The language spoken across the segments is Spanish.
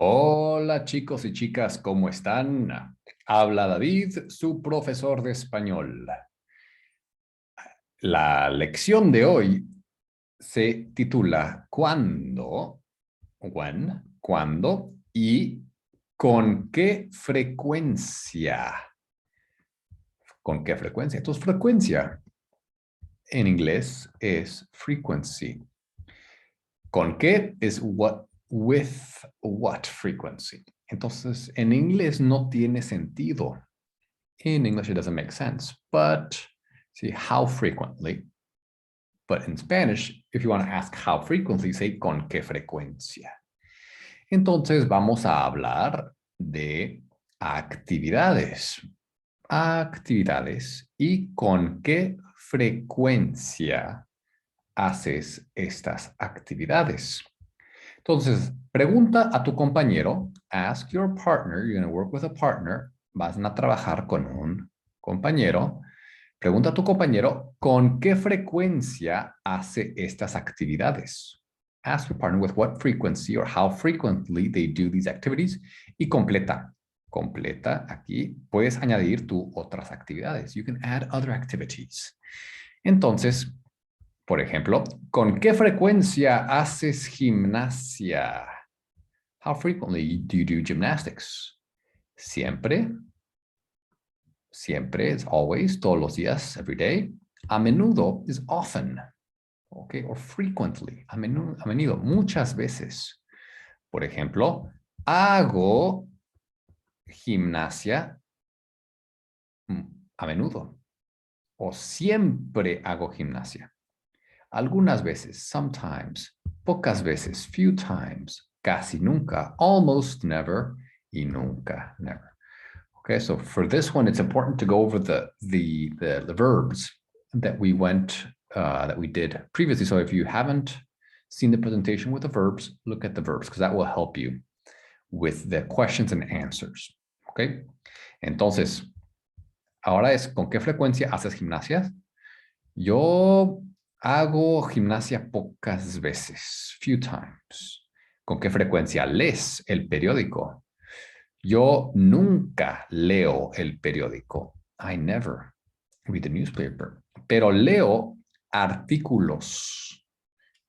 Hola chicos y chicas, ¿cómo están? Habla David, su profesor de español. La lección de hoy se titula ¿Cuándo? When, ¿cuándo? Y ¿con qué frecuencia? ¿Con qué frecuencia? Entonces, frecuencia en inglés es frequency. ¿Con qué? Es what, with what frequency. Entonces, en inglés no tiene sentido. In English, it doesn't make sense. But see, how frequently? But in Spanish, if you want to ask how frequently, say con qué frecuencia. Entonces, vamos a hablar de actividades. Actividades y con qué frecuencia haces estas actividades. Entonces, pregunta a tu compañero, ask your partner, you're going to work with a partner, vas a trabajar con un compañero, pregunta a tu compañero con qué frecuencia hace estas actividades. Ask your partner with what frequency or how frequently they do these activities y completa. Completa aquí, puedes añadir tú otras actividades. You can add other activities. Entonces, por ejemplo, ¿con qué frecuencia haces gimnasia? How frequently do you do gymnastics? Siempre. Siempre is always, todos los días, every day. A menudo is often. Okay, or frequently. A menudo, muchas veces. Por ejemplo, hago gimnasia a menudo. O siempre hago gimnasia. Algunas veces, sometimes, pocas veces, few times, casi nunca, almost never, y nunca, never. Okay, so for this one, it's important to go over the verbs that we did previously. So if you haven't seen the presentation with the verbs, look at the verbs because that will help you with the questions and answers. Okay, entonces, ahora es, ¿con qué frecuencia haces gimnasia? Yo hago gimnasia pocas veces, few times. ¿Con qué frecuencia lees el periódico? Yo nunca leo el periódico. I never read the newspaper. Pero leo artículos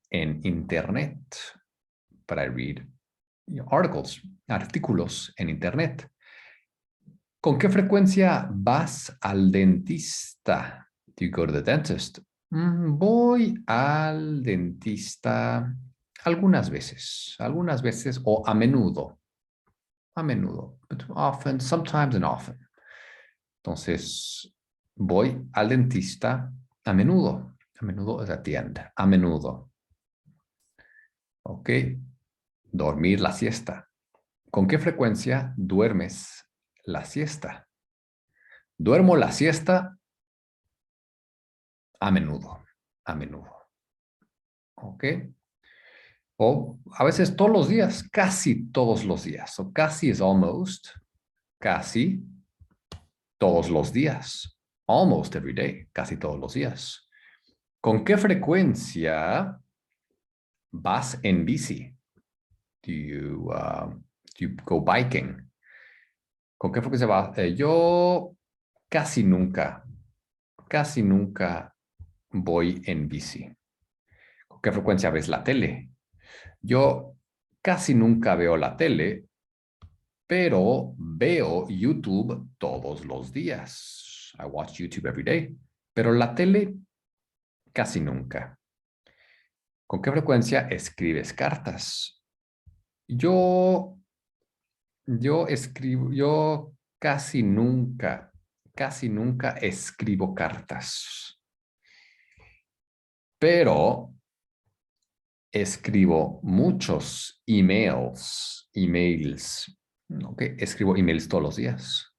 en internet. But I read articles, artículos en internet. ¿Con qué frecuencia vas al dentista? Do you go to the dentist? Voy al dentista algunas veces o a menudo. A menudo, but often, sometimes and often. Entonces, voy al dentista a menudo. A menudo es at the end. A menudo. Ok. Dormir la siesta. ¿Con qué frecuencia duermes la siesta? Duermo la siesta a menudo. A menudo. Ok. O a veces todos los días, casi todos los días. So casi is almost, casi todos los días. Almost every day, casi todos los días. ¿Con qué frecuencia vas en bici? Do you go biking? ¿Con qué frecuencia vas? Yo casi nunca voy en bici. ¿Con qué frecuencia ves la tele? Yo casi nunca veo la tele, pero veo YouTube todos los días. I watch YouTube every day. Pero la tele, casi nunca. ¿Con qué frecuencia escribes cartas? Yo casi nunca escribo cartas. Pero escribo muchos emails. Ok, escribo emails todos los días.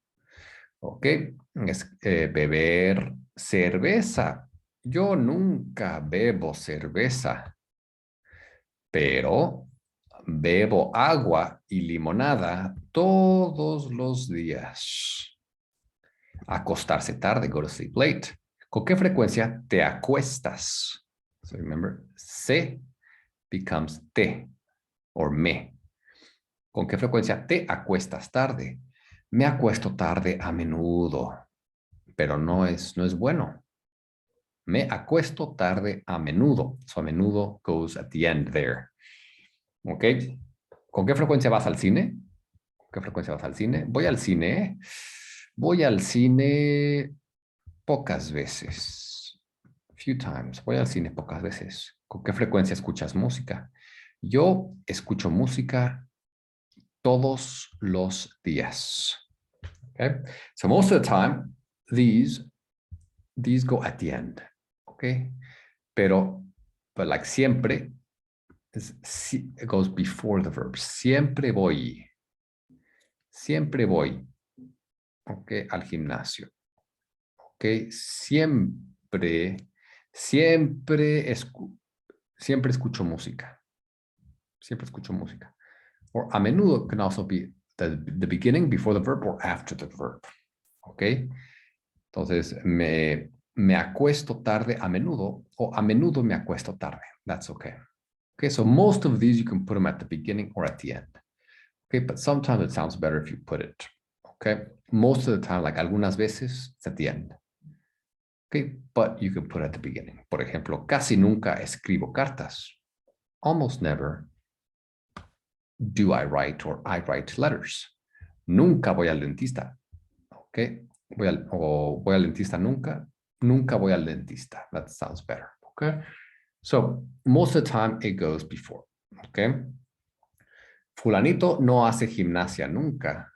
Ok, beber cerveza. Yo nunca bebo cerveza, pero bebo agua y limonada todos los días. Acostarse tarde, go to sleep late. ¿Con qué frecuencia te acuestas? So remember, se becomes te or me. ¿Con qué frecuencia te acuestas tarde? Me acuesto tarde a menudo, pero no es bueno. Me acuesto tarde a menudo. So a menudo goes at the end there. ¿Ok? ¿Con qué frecuencia vas al cine? ¿Con qué frecuencia vas al cine? Voy al cine. Voy al cine pocas veces. Few times. Voy al cine pocas veces. ¿Con qué frecuencia escuchas música? Yo escucho música todos los días. Okay? So most of the time, these go at the end. Okay? Pero, but like siempre, it goes before the verb. Siempre voy. Siempre voy. Okay, al gimnasio. Okay, siempre, siempre escucho música. Siempre escucho música. Or a menudo can also be the beginning before the verb or after the verb. Okay. Entonces, me acuesto tarde a menudo o a menudo me acuesto tarde. That's okay. Okay, so most of these you can put them at the beginning or at the end. Okay, but sometimes it sounds better if you put it. Okay, most of the time, like algunas veces, it's at the end. Okay, but you can put it at the beginning. Por ejemplo, casi nunca escribo cartas. Almost never do I write or I write letters. Nunca voy al dentista. Okay, voy al dentista nunca. Nunca voy al dentista. That sounds better. Okay, so most of the time it goes before. Okay, fulanito no hace gimnasia nunca,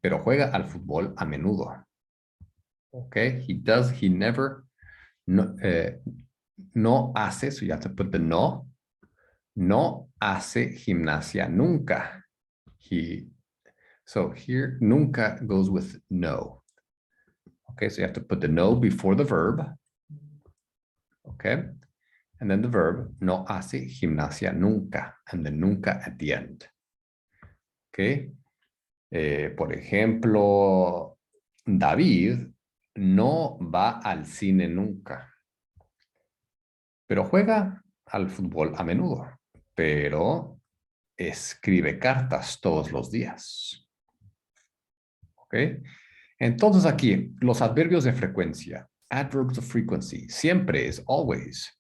pero juega al fútbol a menudo. Okay, he never, no hace, so you have to put the no hace gimnasia nunca. So here, nunca goes with no. Okay, so you have to put the no before the verb. Okay, and then the verb, no hace gimnasia nunca, and then nunca at the end. Okay, por ejemplo, David no va al cine nunca, pero juega al fútbol a menudo, pero escribe cartas todos los días. ¿Ok? Entonces aquí, los adverbios de frecuencia, adverbs of frequency, siempre es always.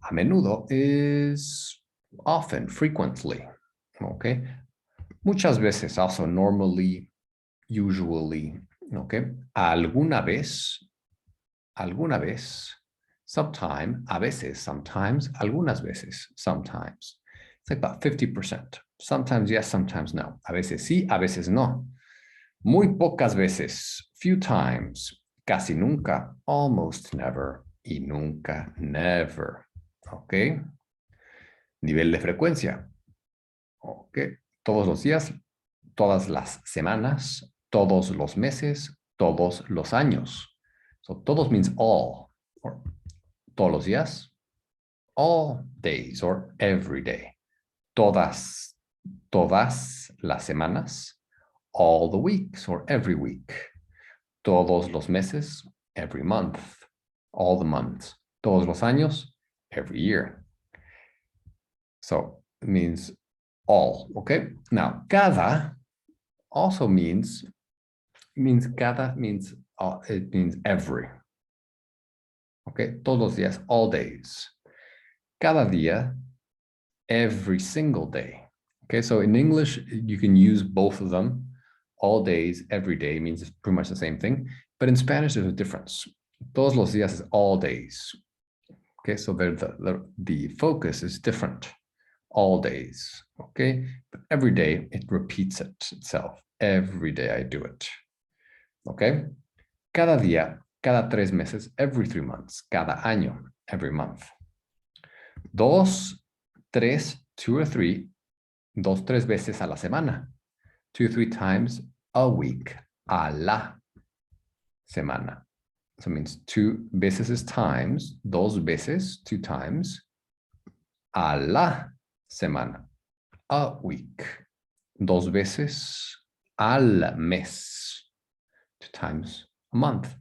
A menudo es often, frequently. ¿Ok? Muchas veces, also normally, usually. ¿Ok? Alguna vez, sometime, a veces, sometimes, algunas veces, sometimes. It's like about 50%. Sometimes yes, sometimes no. A veces sí, a veces no. Muy pocas veces, few times, casi nunca, almost never, y nunca, never. ¿Ok? Nivel de frecuencia. ¿Ok? Todos los días, todas las semanas, todos los meses, todos los años. So todos means all. Or todos los días, all days, or every day. Todas las semanas, all the weeks, or every week. Todos los meses, every month, all the months. Todos los años, every year. So it means all, okay? Now, cada also means cada means, it means every. Okay, todos los días, all days. Cada día, every single day. Okay, so in English, you can use both of them. All days, every day means it's pretty much the same thing. But in Spanish, there's a difference. Todos los días is all days. Okay, so the focus is different. All days. Okay, but every day it repeats itself. Every day I do it. Okay, cada día, cada 3 meses, every 3 months. Cada año, every month. Dos, tres, 2 or 3, dos, tres veces a la semana. 2 or 3 times a week. A la semana. So it means 2 veces is times, dos veces, 2 times. A la semana. A week. Dos veces al mes. 2 times a month.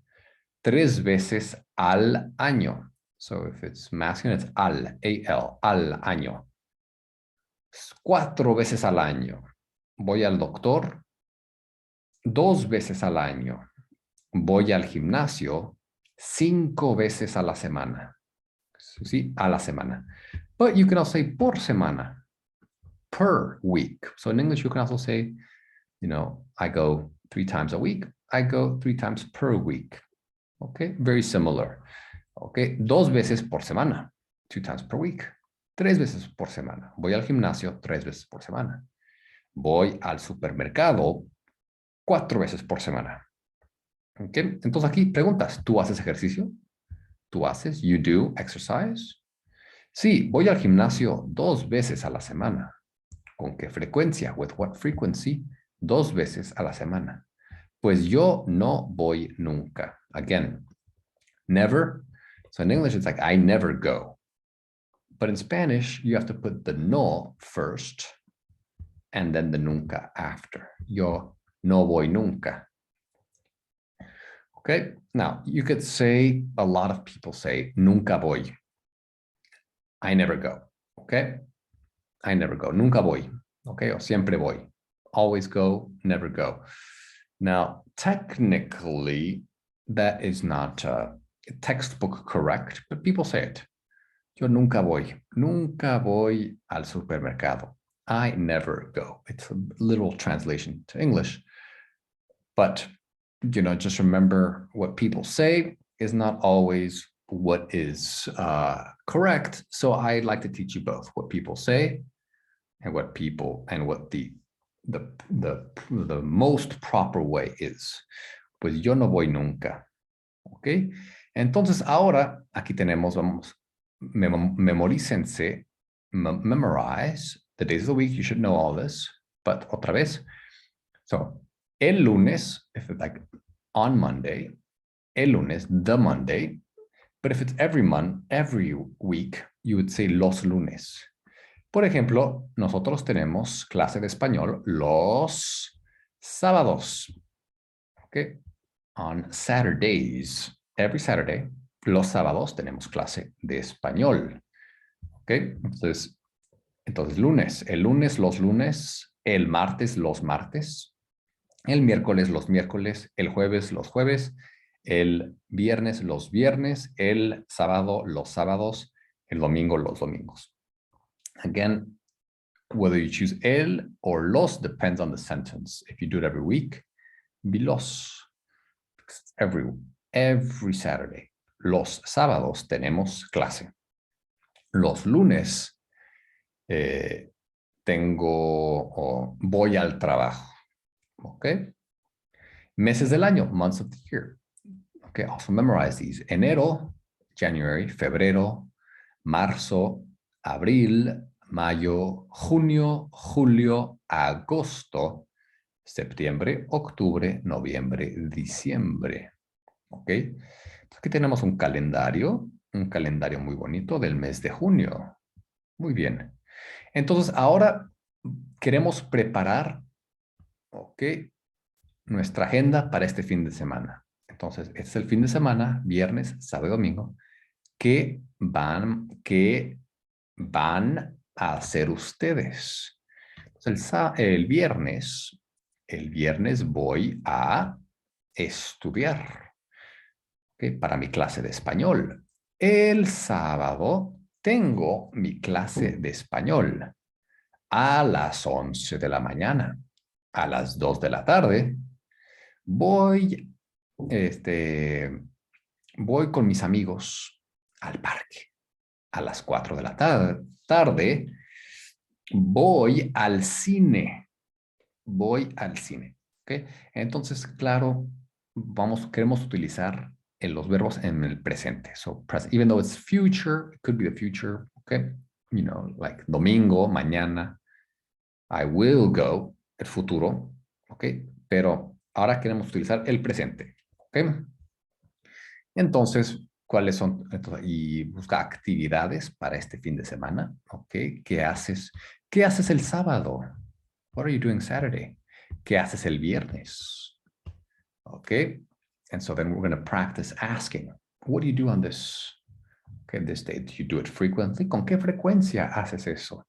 3 veces al año. So if it's masculine, it's al, A-L, al año. 4 veces al año. Voy al doctor 2 veces al año. Voy al gimnasio 5 veces a la semana. Sí, a la semana. But you can also say por semana, per week. So in English, you can also say, I go 3 times a week. I go 3 times per week. Okay, very similar. Okay, 2 veces por semana, 2 times per week. 3 veces por semana. Voy al gimnasio 3 veces por semana. Voy al supermercado 4 veces por semana. Okay, entonces aquí preguntas, ¿tú haces ejercicio? ¿Tú haces? You do exercise? Sí, voy al gimnasio 2 veces a la semana. ¿Con qué frecuencia? With what frequency? 2 veces a la semana. Pues yo no voy nunca. Again, never. So in English, it's like, I never go. But in Spanish, you have to put the no first and then the nunca after. Yo no voy nunca. Okay, now you could say, a lot of people say, nunca voy. I never go. Okay, I never go. Nunca voy. Okay, o siempre voy. Always go, never go. Now, technically, that is not textbook correct, but people say it. Yo nunca voy. Nunca voy al supermercado. I never go. It's a literal translation to English. But, just remember what people say is not always what is correct. So I like to teach you both what people say and what the most proper way is. Pues yo no voy nunca. ¿Ok? Entonces ahora aquí tenemos, vamos, memorícense, memorize the days of the week. You should know all this. But otra vez. So, el lunes, if it's like on Monday, el lunes, the Monday. But if it's every week, you would say los lunes. Por ejemplo, nosotros tenemos clase de español los sábados. Okay. On Saturdays, every Saturday, los sábados tenemos clase de español. Okay. Entonces lunes, el lunes, los lunes, el martes, los martes, el miércoles, los miércoles, el jueves, los jueves, el viernes, los viernes, el sábado, los sábados, el domingo, los domingos. Again, whether you choose el or los depends on the sentence. If you do it every week, be los. Every Saturday. Los sábados tenemos clase. Los lunes voy al trabajo. ¿Ok? Meses del año, months of the year. Okay, also memorize these. Enero, January, febrero, marzo, abril, mayo, junio, julio, agosto, septiembre, octubre, noviembre, diciembre. ¿Ok? Aquí tenemos un calendario muy bonito del mes de junio. Muy bien. Entonces, ahora queremos preparar, ¿ok?, nuestra agenda para este fin de semana. Entonces, este es el fin de semana, viernes, sábado y domingo, ¿qué van a hacer ustedes? Entonces, el viernes voy a estudiar, ¿okay?, para mi clase de español. El sábado tengo mi clase de español a las 11 de la mañana. A las 2 de la tarde voy con mis amigos al parque. A las 4 de la tarde voy al cine. ¿Okay? Entonces, claro, queremos utilizar los verbos en el presente. So, even though it's future, it could be the future, okay? Like domingo, mañana. I will go, el futuro, okay? Pero ahora queremos utilizar el presente, okay? Entonces, ¿cuáles son? Y busca actividades para este fin de semana, okay? ¿Qué haces el sábado? What are you doing Saturday? ¿Qué haces el viernes? Okay? And so then we're going to practice asking, what do you do on this day? Do you do it frequently? ¿Con qué frecuencia haces eso?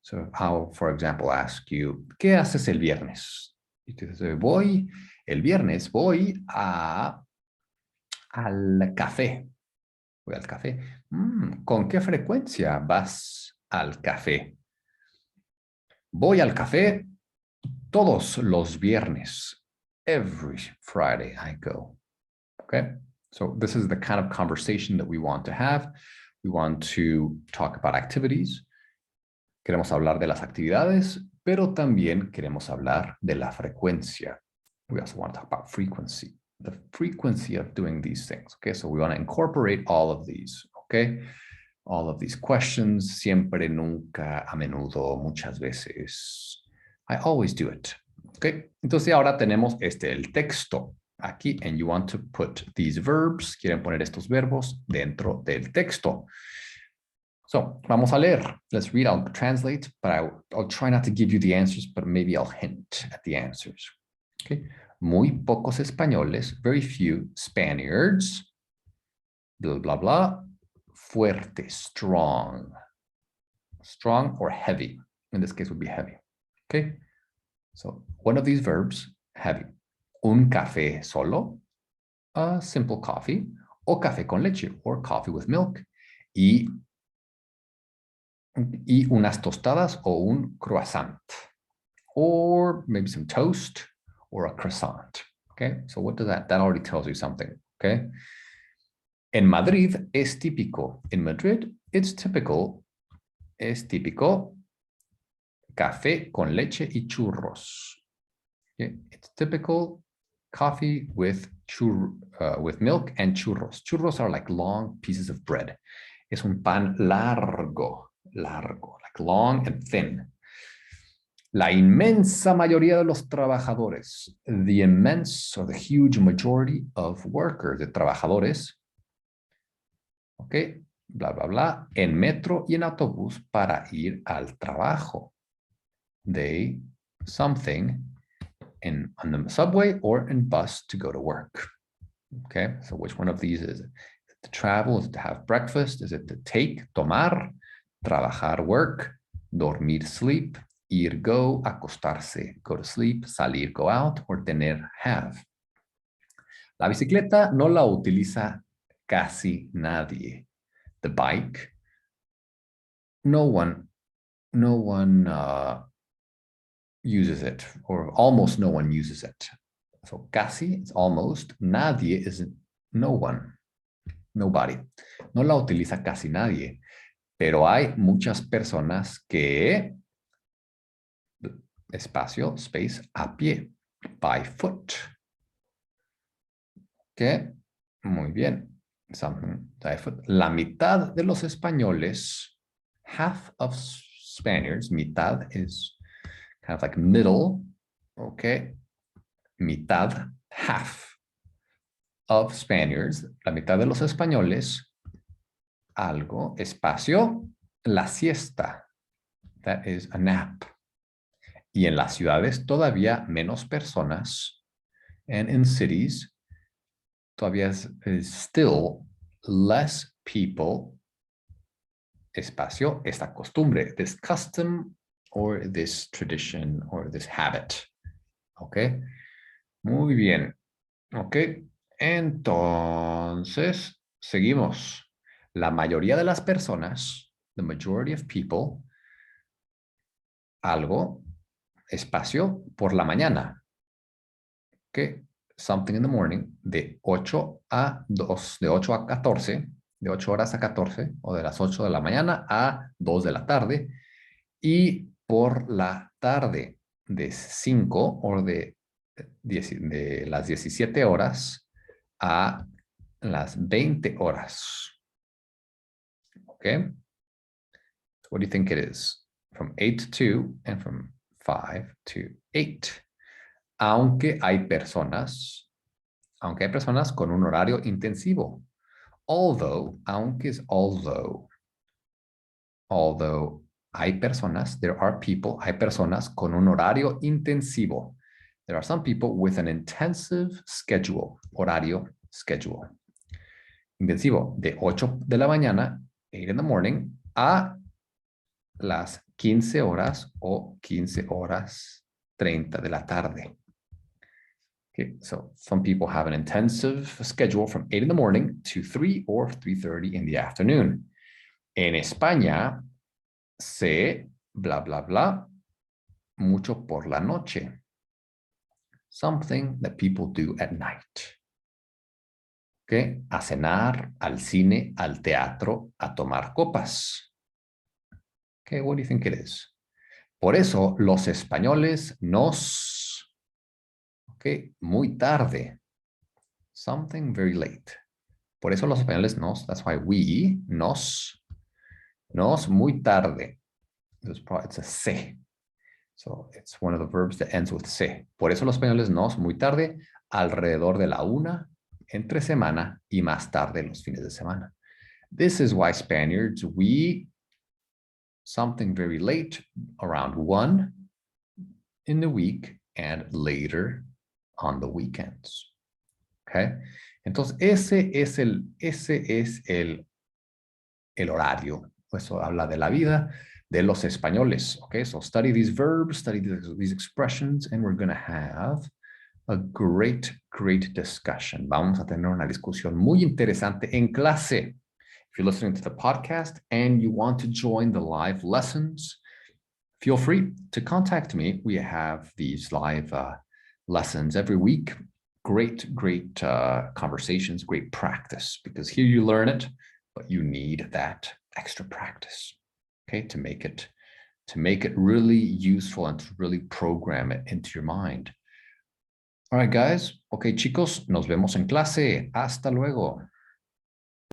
So I'll, for example, ask you, ¿qué haces el viernes? Y tú dices, el viernes voy al café. Voy al café. ¿Con qué frecuencia vas al café? Voy al café todos los viernes. Every Friday I go. Okay? So this is the kind of conversation that we want to have. We want to talk about activities. Queremos hablar de las actividades, pero también queremos hablar de la frecuencia. We also want to talk about frequency, the frequency of doing these things. Okay, so we want to incorporate all of these. Okay, all of these questions, siempre, nunca, a menudo, muchas veces. I always do it. Okay, entonces ahora tenemos el texto aquí, and you want to put these verbs, quieren poner estos verbos dentro del texto. So, vamos a leer. Let's read. I'll translate, but I'll try not to give you the answers, but maybe I'll hint at the answers. Okay. Muy pocos españoles, very few Spaniards, blah, blah, blah. Fuerte, strong. Strong or heavy. In this case would be heavy. Okay. So, one of these verbs, heavy. Un café solo, a simple coffee, o café con leche, or coffee with milk. Y unas tostadas o un croissant, or maybe some toast or a croissant. Okay, so what does that already tells you something. Okay, en Madrid es típico. In Madrid, it's typical. Es típico café con leche y churros. Okay? It's typical coffee with milk and churros. Churros are like long pieces of bread. Es un pan largo, like long and thin. La inmensa mayoría de los trabajadores, the immense or the huge majority of workers, de trabajadores, ok, bla, bla, bla, en metro y en autobús para ir al trabajo. They, something, on the subway or in bus to go to work. Okay, so which one of these is it? Is it to travel? Is it to have breakfast? Is it to take, tomar, trabajar, work, dormir, sleep, ir, go, acostarse, go to sleep, salir, go out, or tener, have? La bicicleta no la utiliza casi nadie. The bike, no one uses it, or almost no one uses it. So casi, it's almost. Nadie is no one. Nobody. No la utiliza casi nadie. Pero hay muchas personas que, espacio, space, a pie, by foot. ¿Qué? Muy bien. Something by foot. La mitad de los españoles, half of Spaniards, mitad is kind of like middle, okay? Mitad, half of Spaniards, la mitad de los españoles, algo, espacio, la siesta. That is a nap. Y en las ciudades todavía menos personas. And in cities, todavía is still less people, espacio, esta costumbre, this custom or this tradition or this habit. ¿Ok? Muy bien. ¿Ok? Entonces, seguimos. La mayoría de las personas, the majority of people, algo, espacio, por la mañana. ¿Ok? Something in the morning, de 8 a 2, de 8 a 14, de 8 horas a 14, o de las 8 de la mañana a 2 de la tarde, y por la tarde, de 5 o de las 17 horas a las 20 horas. Okay? So what do you think it is? From 8 to 2 and from 5 to 8. Aunque hay personas con un horario intensivo. Although, aunque es although. Although hay personas, there are people, hay personas con un horario intensivo. There are some people with an intensive schedule, horario, schedule. Intensivo, de 8 de la mañana, 8 in the morning, a las 15 horas o 15 horas 30 de la tarde. Okay, so some people have an intensive schedule from 8 in the morning to 3 or 3:30 in the afternoon. En España, se bla, bla, bla, mucho por la noche. Something that people do at night. Okay, a cenar, al cine, al teatro, a tomar copas. Okay, what do you think it is? Por eso los españoles nos, okay, muy tarde. Something very late. Por eso los españoles nos, that's why we, nos muy tarde. It's a se. So it's one of the verbs that ends with se. Por eso los españoles nos muy tarde, alrededor de la 1, entre semana y más tarde los fines de semana. This is why Spaniards, we something very late, around 1 in the week and later on the weekends. Okay? Entonces, ese es el horario. Eso habla de la vida de los españoles. Okay? So study these verbs, study these expressions, and we're going to have a great discussion. Vamos a tener una discusión muy interesante en clase. If you're listening to the podcast and you want to join the live lessons, feel free to contact me. We have these live lessons every week. Great conversations, great practice, because here you learn it, but you need that extra practice, okay, to make it really useful and to really program it into your mind. All right, guys. Okay, chicos, nos vemos en clase. Hasta luego.